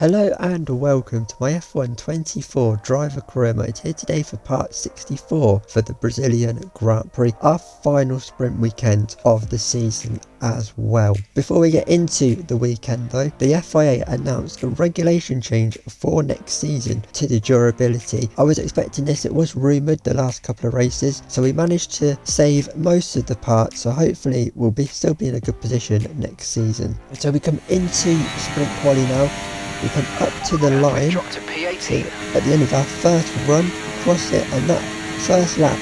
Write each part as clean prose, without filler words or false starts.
Hello and welcome to my F1 24 driver career mode here today for part 64 for the Brazilian Grand Prix, our final sprint weekend of the season as well. Before we get into the weekend though, the FIA announced a regulation change for next season to the durability. I was expecting this, it was rumoured the last couple of races, so we managed to save most of the parts, so hopefully we'll still be in a good position next season. So we come into sprint quali now. We come up to the line, so at the end of our first run, cross it, and that first lap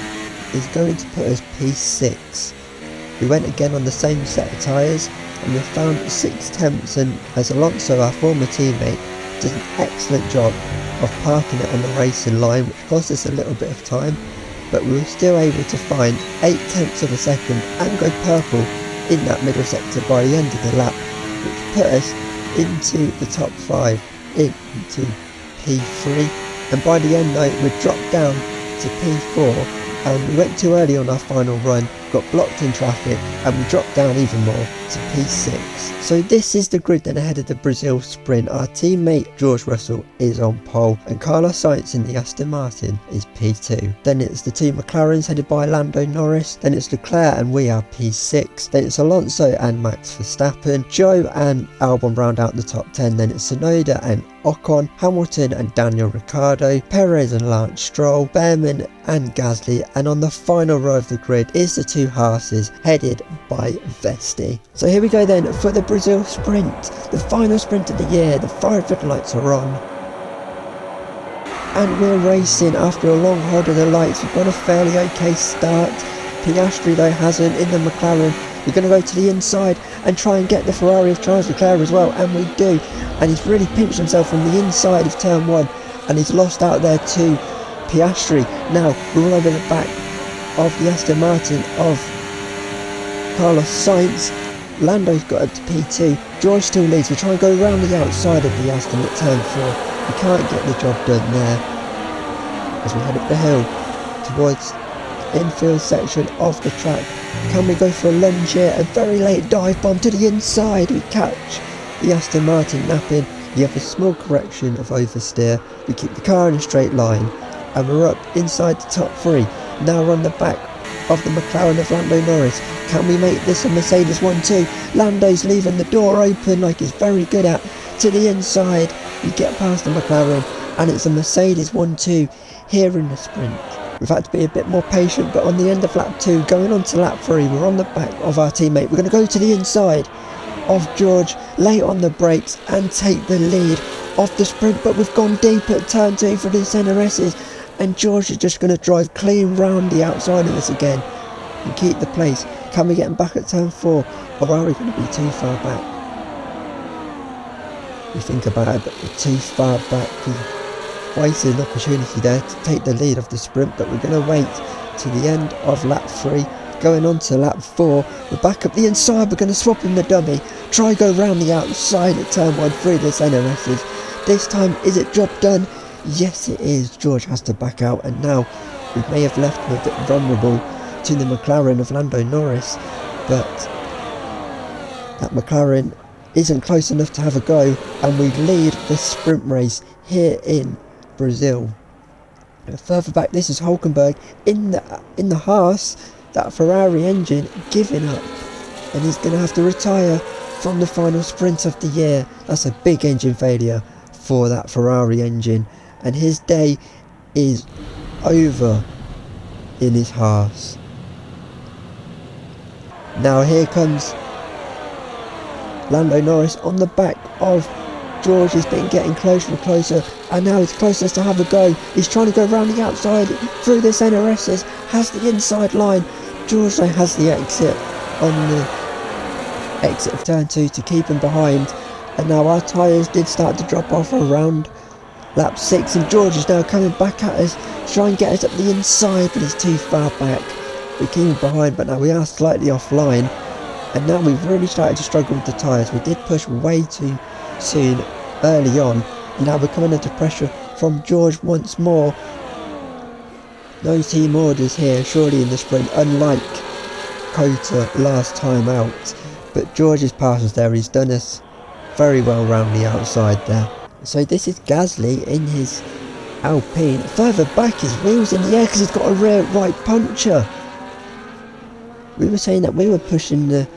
is going to put us P6. We went again on the same set of tyres, and we found 6/10, and as Alonso, our former teammate, did an excellent job of parking it on the racing line, which cost us a little bit of time, but we were still able to find 0.8 of a second and go purple in that middle sector by the end of the lap, which put us into the top 5, into P3, and by the end though we dropped down to P4, and we went too early on our final run, got blocked in traffic, and we dropped down even more to P6. So this is the grid then ahead of the Brazil sprint. Our teammate George Russell is on pole, and Carlos Sainz in the Aston Martin is P2. Then it's the two McLarens headed by Lando Norris, then it's Leclerc and we are P6, then it's Alonso and Max Verstappen, Joe and Albon round out the top 10, then it's Tsunoda and Ocon, Hamilton and Daniel Ricciardo, Perez and Lance Stroll, Behrman and Gasly, and on the final row of the grid is the two Haas's headed by Vesti. So here we go then for the Brazil sprint, the final sprint of the year. The 5 red lights are on, and we're racing after a long hold of the lights. We've got a fairly okay start. Piastri though hasn't in the McLaren. We're going to go to the inside and try and get the Ferrari of Charles Leclerc as well, and we do. And he's really pinched himself from the inside of turn 1, and he's lost out there to Piastri. Now we're all over the back of the Aston Martin of Carlos Sainz. Lando's got up to P2. George still leads. We try and go around the outside of the Aston at turn 4. We can't get the job done there as we head up the hill towards the infield section of the track. Can we go for a lunge here? A very late dive bomb to the inside. We catch the Aston Martin napping. You have a small correction of oversteer. We keep the car in a straight line, and we're up inside the top 3. Now we're on the back of the McLaren of Lando Norris. Can we make this a Mercedes 1-2? Lando's leaving the door open like he's very good at. To the inside, we get past the McLaren, and it's a Mercedes 1-2 here in the sprint. We've had to be a bit more patient, but on the end of lap 2, going on to lap 3, we're on the back of our teammate. We're going to go to the inside of George, lay on the brakes and take the lead of the sprint, but we've gone deep at turn 2 for the NRS's, and George is just going to drive clean round the outside of us again and keep the place. Can we get him back at turn 4, or are we going to be too far back? We think about it, but we're too far back. We wasted an opportunity there to take the lead of the sprint, but we're going to wait to the end of lap 3. Going on to lap 4, we're back up the inside. We're going to swap in the dummy, try go round the outside at turn 1 through the NRS's. This time, is it job done? Yes it is. George has to back out, and now we may have left him a bit vulnerable to the McLaren of Lando Norris, but that McLaren isn't close enough to have a go, and we lead the sprint race here in Brazil. And further back, this is Hulkenberg in the Haas, that Ferrari engine giving up, and he's going to have to retire from the final sprint of the year. That's a big engine failure for that Ferrari engine, and his day is over in his Haas. Now here comes Lando Norris on the back of George. He's been getting closer and closer, and now he's closest to have a go. He's trying to go around the outside through this NRS's, has the inside line. George has the exit on the exit of turn 2 to keep him behind, and now our tyres did start to drop off around lap 6, and George is now coming back at us to try and get us up the inside, but he's too far back. We keep him behind, but now we are slightly offline, and now we've really started to struggle with the tyres. We did push way too soon early on, and now we're coming under pressure from George once more. No team orders here surely in the sprint, unlike Cota last time out, but George has passed us there. He's done us very well round the outside there, So this is Gasly in his Alpine. Further back, his wheels in the air because he's got a rear right puncture. We were saying that we were pushing the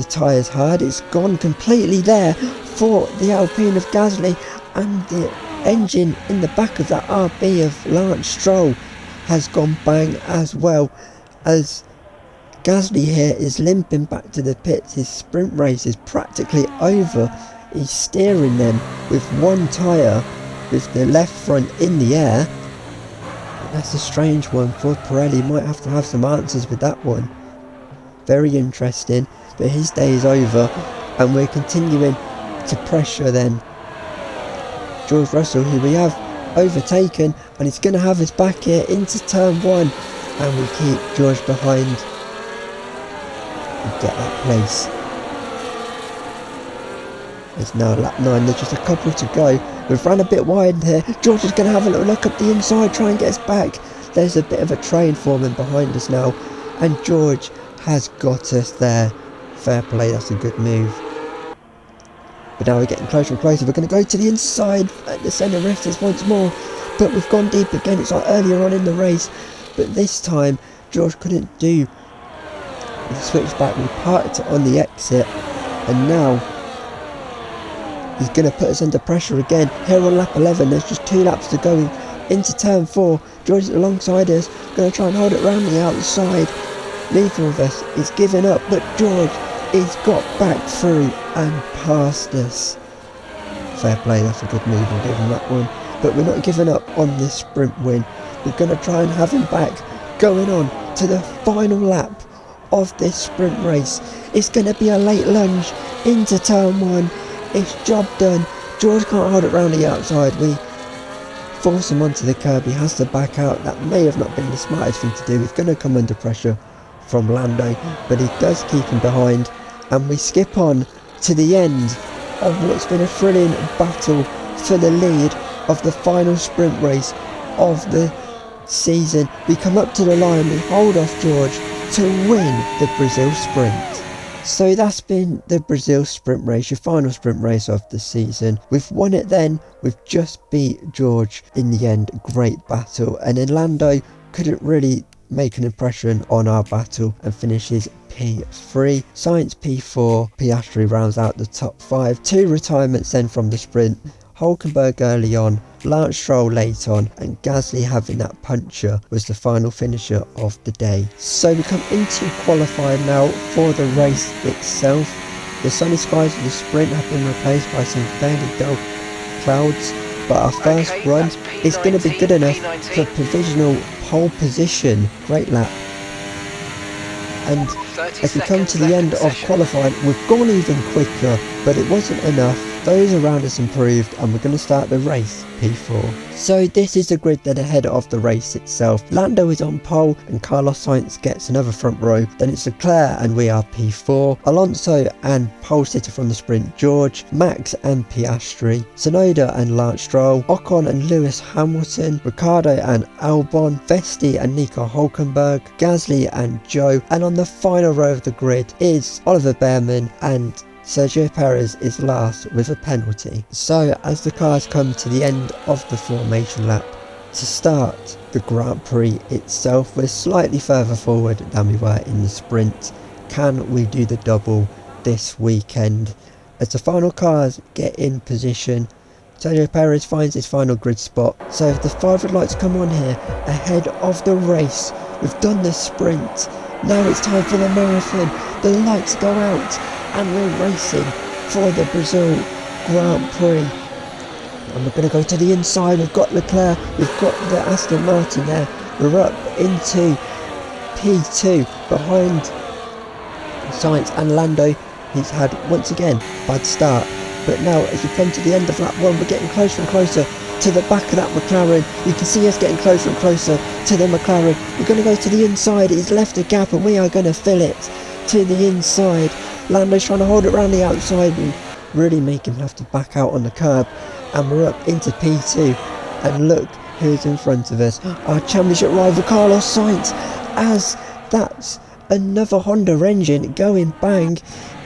tyres hard. It's gone completely there for the Alpine of Gasly, and the engine in the back of that RB of Lance Stroll has gone bang as well, as Gasly here is limping back to the pits. His sprint race is practically over. He's steering them with one tyre with the left front in the air. That's a strange one for Pirelli. Might have to have some answers with that one. Very interesting, but his day is over, and we're continuing to pressure then George Russell, who we have overtaken, and he's going to have us back here into turn 1, and we keep George behind and get that place. It's now lap 9, there's just a couple to go. We've run a bit wide here. George is going to have a little look up the inside, try and get us back. There's a bit of a train forming behind us now, and George has got us there. Fair play, that's a good move. But now we're getting closer and closer. We're going to go to the inside at the centre rifters once more, but we've gone deep again. It's like earlier on in the race, but this time George couldn't do the switch back. We parked on the exit, and now he's going to put us under pressure again. Here on lap 11, there's just 2 laps to go into turn 4. George is alongside us, going to try and hold it round the outside. Neither of us is giving up, but George has got back through and past us. Fair play, that's a good move, we'll give him that one. But we're not giving up on this sprint win. We're going to try and have him back, going on to the final lap of this sprint race. It's going to be a late lunge into turn 1. It's job done. George can't hold it round the outside. We force him onto the curb. He has to back out. That may have not been the smartest thing to do. He's going to come under pressure from Lando, but he does keep him behind, and we skip on to the end of what's been a thrilling battle for the lead of the final sprint race of the season. We come up to the line, we hold off George to win the Brazil sprint. So that's been the Brazil sprint race, your final sprint race of the season. We've won it then, we've just beat George in the end. Great battle, and then Lando couldn't really make an impression on our battle and finishes P3. Sainz P4, Piastri rounds out the top 5. 2 retirements then from the sprint. Hülkenberg early on, Lance Stroll late on, and Gasly having that puncture was the final finisher of the day. So we come into qualifying now for the race itself. The sunny skies of the sprint have been replaced by some fairly dull clouds, but our first run is going to be good enough for provisional pole position. Great lap. And as we come to the end of qualifying, we've gone even quicker, but it wasn't enough. Those around us improved, and we're going to start the race P4. So this is the grid then ahead of the race itself. Lando is on pole and Carlos Sainz gets another front row. Then it's Leclerc and we are P4. Alonso and pole sitter from the sprint George, Max and Piastri, Tsunoda and Lance Stroll, Ocon and Lewis Hamilton, Ricciardo and Albon, Vesti and Nico Hülkenberg, Gasly and Joe, and on the final row of the grid is Oliver Bearman, and Sergio Perez is last with a penalty. So as the cars come to the end of the formation lap to start the Grand Prix itself, we're slightly further forward than we were in the sprint. Can we do the double this weekend? As the final cars get in position, Sergio Perez finds his final grid spot. So if the 5 red lights come on here ahead of the race, we've done the sprint. Now it's time for the marathon. The lights go out and we're racing for the Brazil Grand Prix. And we're going to go to the inside. We've got Leclerc, we've got the Aston Martin there. We're up into P2 behind Sainz and Lando. He's had, once again, bad start. But now, as we come to the end of lap 1, we're getting closer and closer to the back of that McLaren. You can see us getting closer and closer to the McLaren. We're going to go to the inside. He's left a gap and we are going to fill it to the inside. Lando's trying to hold it around the outside and really make him have to back out on the curb. And we're up into P2. And look who's in front of us. Our championship rival Carlos Sainz. As that's another Honda engine going bang.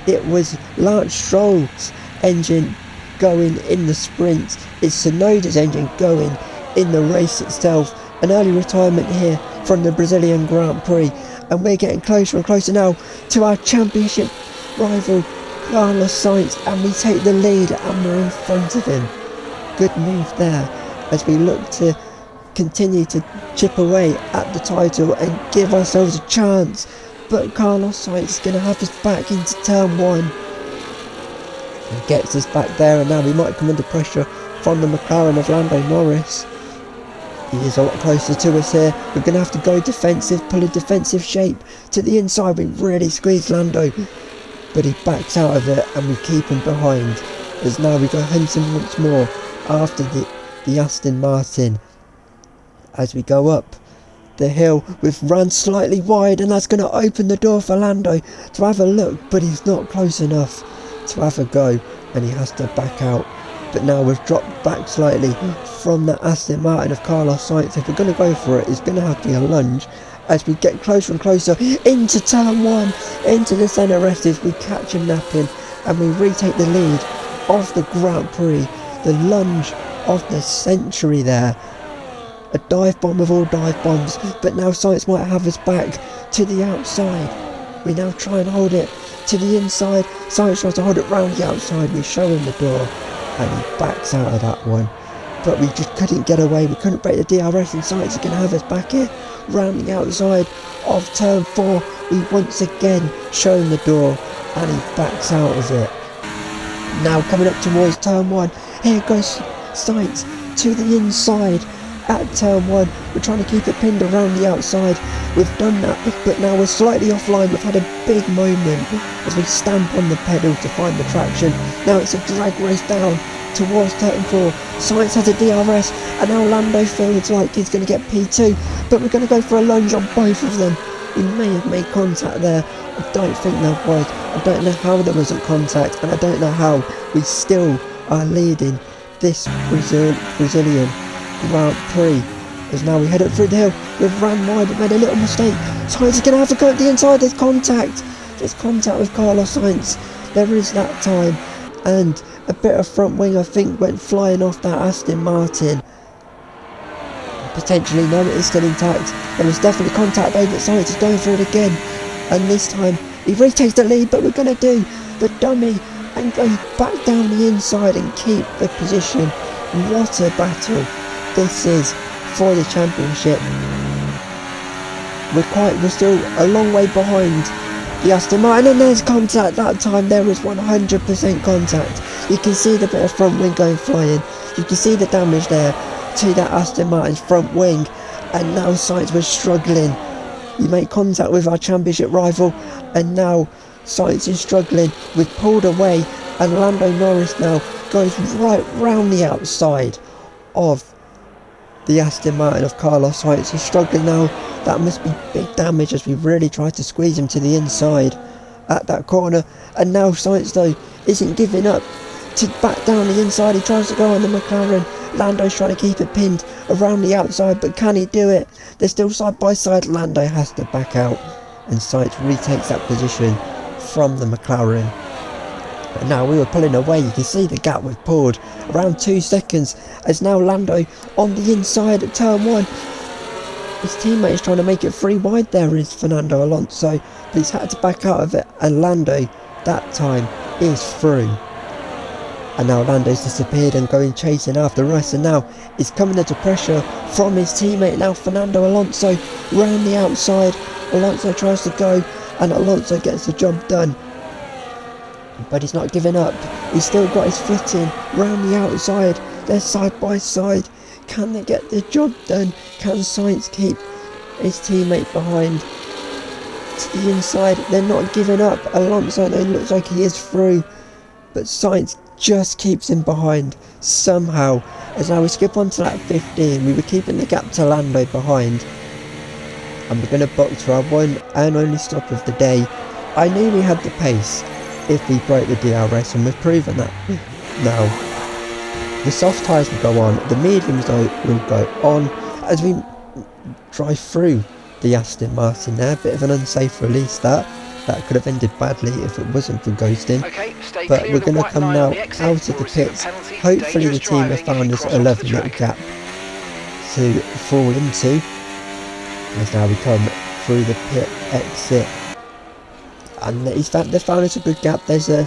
It was Lance Stroll's engine going in the sprint. It's Tsunoda's engine going in the race itself. An early retirement here from the Brazilian Grand Prix, and we're getting closer and closer now to our championship rival Carlos Sainz, and we take the lead and we're in front of him. Good move there as we look to continue to chip away at the title and give ourselves a chance, but Carlos Sainz is going to have us back into turn 1 and gets us back there, and now we might come under pressure from the McLaren of Lando Norris. He is a lot closer to us here. We're going to have to go defensive, pull a defensive shape to the inside. We really squeeze Lando, but he backs out of it and we keep him behind, as now we go hunting once more after the Aston Martin. As we go up the hill, we've run slightly wide, and that's going to open the door for Lando to have a look, but he's not close enough to have a go, and he has to back out. But now we've dropped back slightly from the Aston Martin of Carlos Sainz. If we're going to go for it, it's going to have to be a lunge as we get closer and closer into turn 1, into the centre rest. We catch him napping and we retake the lead of the Grand Prix. The lunge of the century there. A dive bomb of all dive bombs, but now Sainz might have us back to the outside. We now try and hold it to the inside. Sainz tries to hold it round the outside. We show him the door and he backs out of that one, but we just couldn't get away. We couldn't break the DRS, and Sainz is going to have us back here round the outside of turn 4. We once again show him the door and he backs out of it. Now coming up towards turn 1, here goes Sainz to the inside at turn 1. We're trying to keep it pinned around the outside. We've done that, but now we're slightly offline. We've had a big moment as we stamp on the pedal to find the traction. Now it's a drag race down towards turn 4. Sainz has a DRS, and now Lando feels like he's going to get P2, but we're going to go for a lunge on both of them. We may have made contact there. I don't think there was. I don't know how there wasn't contact, and I don't know how we still are leading this Brazilian Grand Prix. As now we head up through the hill, we've ran wide, we've made a little mistake. Sainz is going to have to go at the inside. There's contact with Carlos Sainz. There is that time, and a bit of front wing I think went flying off that Aston Martin. Potentially, no, it is still intact. There was definitely contact though, but Sainz is going for it again, and this time he retakes the lead, but we're going to do the dummy and go back down the inside and keep the position. What a battle this is for the championship. We're still a long way behind the Aston Martin, and there's contact. That time there was 100% contact. You can see the bit of front wing going flying. You can see the damage there to that Aston Martin's front wing, and now Sainz was struggling. We make contact with our championship rival, and now Sainz is struggling. We've pulled away, and Lando Norris now goes right round the outside of the Aston Martin of Carlos Sainz. He's struggling now. That must be big damage as we really try to squeeze him to the inside at that corner. And now Sainz though isn't giving up to back down the inside. He tries to go on the McLaren. Lando's trying to keep it pinned around the outside, but can he do it? They're still side by side. Lando has to back out, and Sainz retakes that position from the McLaren. And now we were pulling away. You can see the gap we've pulled around 2 seconds, as now Lando on the inside at turn 1. His teammate is trying to make it 3 wide. There is Fernando Alonso, but he's had to back out of it, and Lando that time is through. And now Lando's disappeared and going chasing after us, and now he's coming under pressure from his teammate. Now Fernando Alonso round the outside. Alonso tries to go, and Alonso gets the job done, but he's not giving up. He's still got his foot in round the outside. They're side by side. Can they get the job done? Can Sainz keep his teammate behind to the inside? They're not giving up. Alonso though looks like he is through, but Sainz just keeps him behind somehow. As now we skip on to lap 15, we were keeping the gap to Lando behind, and we're going to box for our one and only stop of the day. I knew we had the pace if we broke the DRS, and we've proven that. Now the soft tyres will go on, the mediums though will go on as we drive through the Aston Martin there. Bit of an unsafe release that, that could have ended badly if it wasn't for ghosting. Okay, But we're going to come now out of the pits. Hopefully the team have found us a lovely little gap to fall into, as now we come through the pit exit, and they've found us a good gap. There's a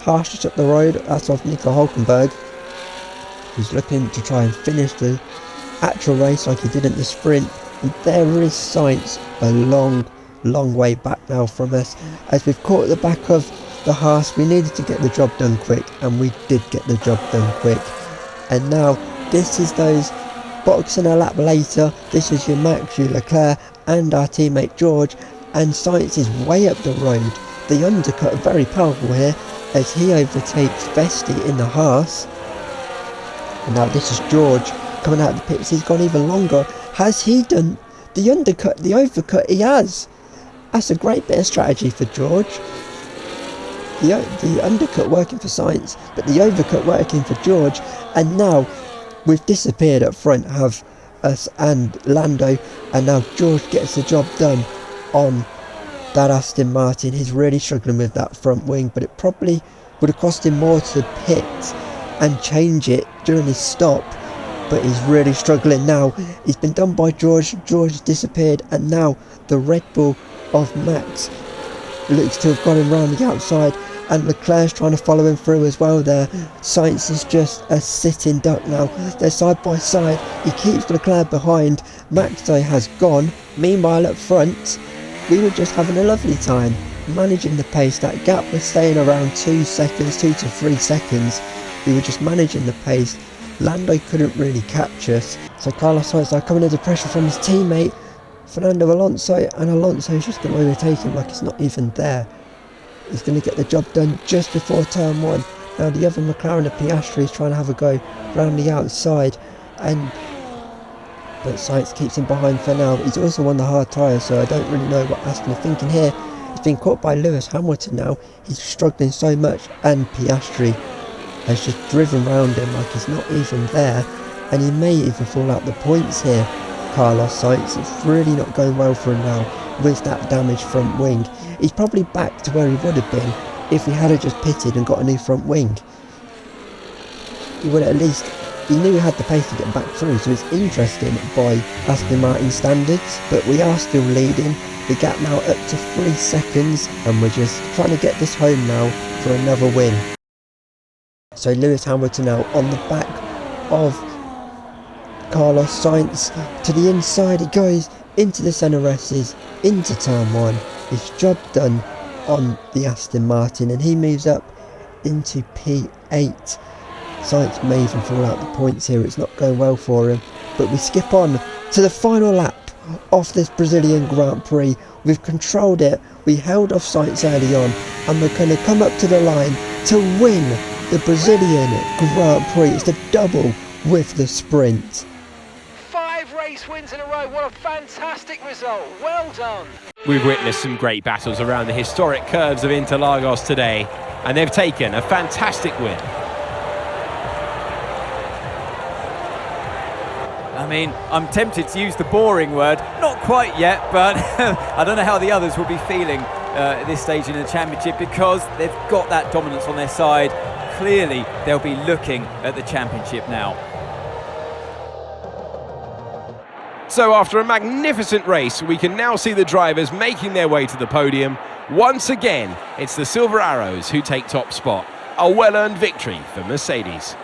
harsh just up the road, that's off Nico Hulkenberg, who's looking to try and finish the actual race like he did in the sprint. And there is Sainz a long way back now from us, as we've caught at the back of the Haas. We needed to get the job done quick, and we did get the job done quick. And now this is those boxing a lap later. This is your Max, your Leclerc, and our teammate George, and Sainz is way up the road. The undercut very powerful here as he overtakes Vesti in the Haas. And now this is George coming out of the pits. He's gone even longer. Has he done the undercut, the overcut? He has. That's a great bit of strategy for George. The undercut working for Sainz, but the overcut working for George. And now we've disappeared up front, have us and Lando, and now George gets the job done on that Aston Martin. He's really struggling with that front wing, but it probably would have cost him more to pit and change it during his stop, but he's really struggling now. He's been done by George. George has disappeared, and now the Red Bull of Max looks to have got him round the outside, and Leclerc's trying to follow him through as well there. Sainz is just a sitting duck now. They're side by side. He keeps Leclerc behind. Max though has gone. Meanwhile up front, we were just having a lovely time managing the pace. That gap was staying around 2 seconds, 2 to 3 seconds. We were just managing the pace. Lando couldn't really catch us, so Carlos Sainz now coming under pressure from his teammate Fernando Alonso, and Alonso's just going to overtake him like it's not even there. He's going to get the job done just before turn 1. Now the other McLaren, the Piastri, is trying to have a go round the outside, but Sainz keeps him behind for now. He's also on the hard tyres, so I don't really know what Aston are thinking here. He's been caught by Lewis Hamilton now. He's struggling so much, and Piastri has just driven round him like he's not even there, and he may even fall out the points here. Carlos Sainz, it's really not going well for him now with that damaged front wing. He's probably back to where he would have been if he had just pitted and got a new front wing. He would at least, he knew he had the pace to get back through, so it's interesting by Aston Martin standards, but we are still leading. The gap now up to 3 seconds, and we're just trying to get this home now for another win. So Lewis Hamilton now on the back of Carlos Sainz. To the inside he goes, into the CRS's, into turn 1. His job done on the Aston Martin, and he moves up into P8. Sainz may even fall out the points here. It's not going well for him, but we skip on to the final lap of this Brazilian Grand Prix. We've controlled it. We held off Sainz early on, and we're going to come up to the line to win the Brazilian Grand Prix. It's the double with the sprint. 5 race wins in a row. What a fantastic result. Well done. We've witnessed some great battles around the historic curves of Interlagos today, and they've taken a fantastic win. I mean, I'm tempted to use the boring word. Not quite yet, but I don't know how the others will be feeling at this stage in the championship, because they've got that dominance on their side. Clearly, they'll be looking at the championship now. So after a magnificent race, we can now see the drivers making their way to the podium. Once again, it's the Silver Arrows who take top spot. A well-earned victory for Mercedes.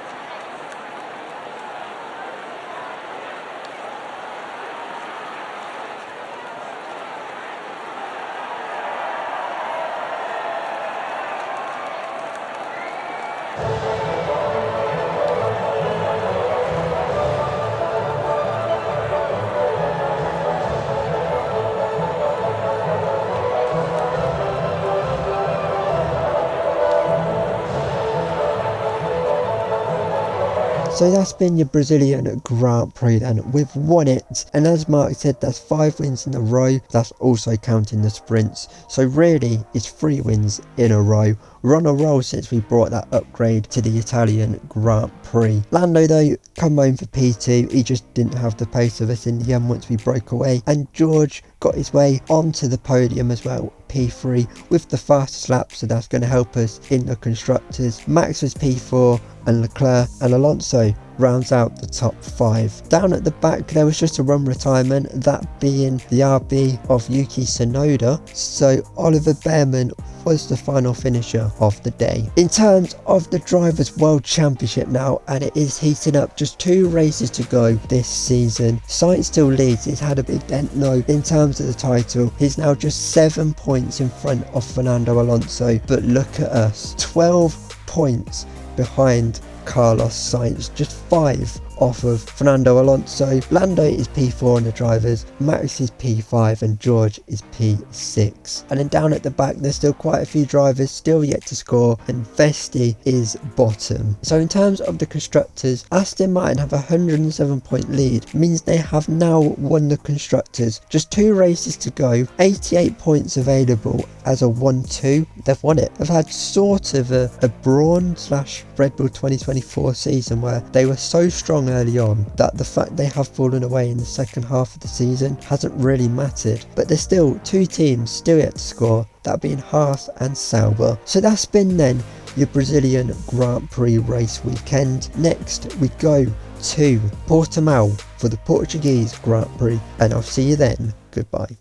So that's been your Brazilian Grand Prix then. We've won it, and as Mark said, that's 5 wins in a row. That's also counting the sprints, so really it's 3 wins in a row We're on a roll since we brought that upgrade to the Italian Grand Prix. Lando though, come home for P2, he just didn't have the pace of us in the end once we broke away, and George got his way onto the podium as well, P3 with the fastest lap, so that's going to help us in the constructors. Max was P4 and Leclerc and Alonso rounds out the top 5. Down at the back there was just a run retirement, that being the RB of Yuki Tsunoda, so Oliver Bearman was the final finisher of the day. In terms of the Drivers' World Championship now, and it is heating up, just 2 races to go this season. Sainz still leads, he's had a big dent though in terms of the title, he's now just 7 points in front of Fernando Alonso, but look at us, 12 points behind Carlos Sainz, just 5 off of Fernando Alonso. Lando is P4 on the drivers, Max is P5 and George is P6. And then down at the back there's still quite a few drivers still yet to score, and Vesti is bottom. So in terms of the constructors, Aston Martin have a 107 point lead, means they have now won the constructors. Just 2 races to go, 88 points available as a 1-2. They've won it. They've had sort of a Brawn / Red Bull 2024 season where they were so strong early on that the fact they have fallen away in the second half of the season hasn't really mattered, but there's still 2 teams still yet to score, that being Haas and Sauber. So that's been then your Brazilian Grand Prix race weekend. Next we go to Portimao for the Portuguese Grand Prix, and I'll see you then. Goodbye.